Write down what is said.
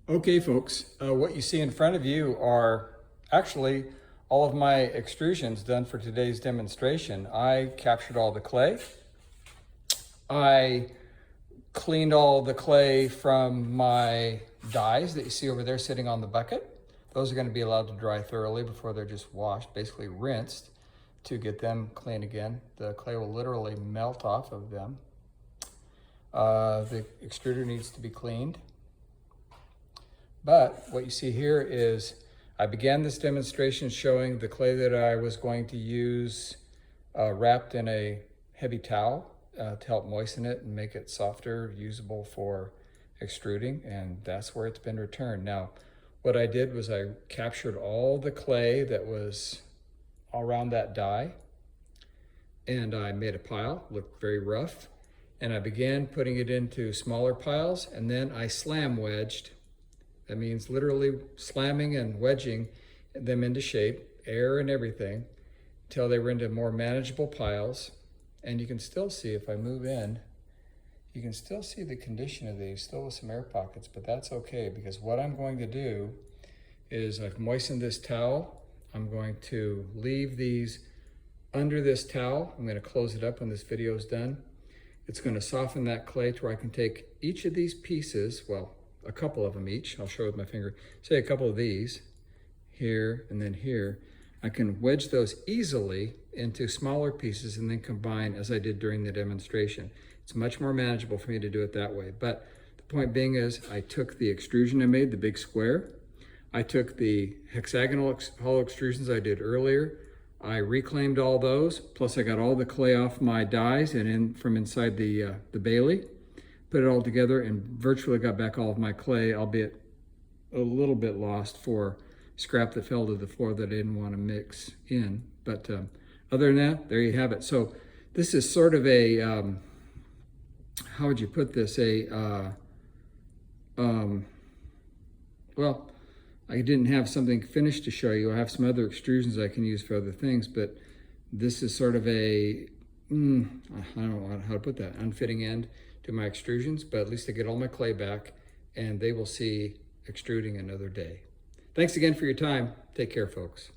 Okay, folks, what you see in front of you are actually all of my extrusions done for today's demonstration. I captured all the clay. I cleaned all the clay from my dies that you see over there sitting on the bucket. Those are going to be allowed to dry thoroughly before they're just washed, basically rinsed, to get them clean again. The clay will literally melt off of them. The extruder needs to be cleaned. But what you see here is I began this demonstration showing the clay that I was going to use wrapped in a heavy towel to help moisten it and make it softer, usable for extruding, and that's where it's been returned. Now, what I did was I captured all the clay that was around that die, and I made a pile, looked very rough, and I began putting it into smaller piles, and then I slam wedged. That means literally slamming and wedging them into shape, air and everything, until they were into more manageable piles. And you can still see, if I move in, you can still see the condition of these, still with some air pockets, but that's okay, because what I'm going to do is I've moistened this towel. I'm going to leave these under this towel. I'm going to close it up when this video is done. It's going to soften that clay to where I can take each of these pieces, well, a couple of them each, I'll show with my finger, say a couple of these, here and then here. I can wedge those easily into smaller pieces and then combine as I did during the demonstration. It's much more manageable for me to do it that way. But the point being is I took the extrusion I made, the big square. I took the hexagonal hollow extrusions I did earlier. I reclaimed all those, plus I got all the clay off my dies and from inside the Bailey. Put it all together and virtually got back all of my clay, albeit a little bit lost for scrap that fell to the floor that I didn't want to mix in. But other than that, there you have it. So this is sort of a, how would you put this? Well, I didn't have something finished to show you. I have some other extrusions I can use for other things, but this is sort of a, I don't know how to put that, unfitting end to my extrusions, but at least I get all my clay back and they will see extruding another day. Thanks again for your time. Take care, folks.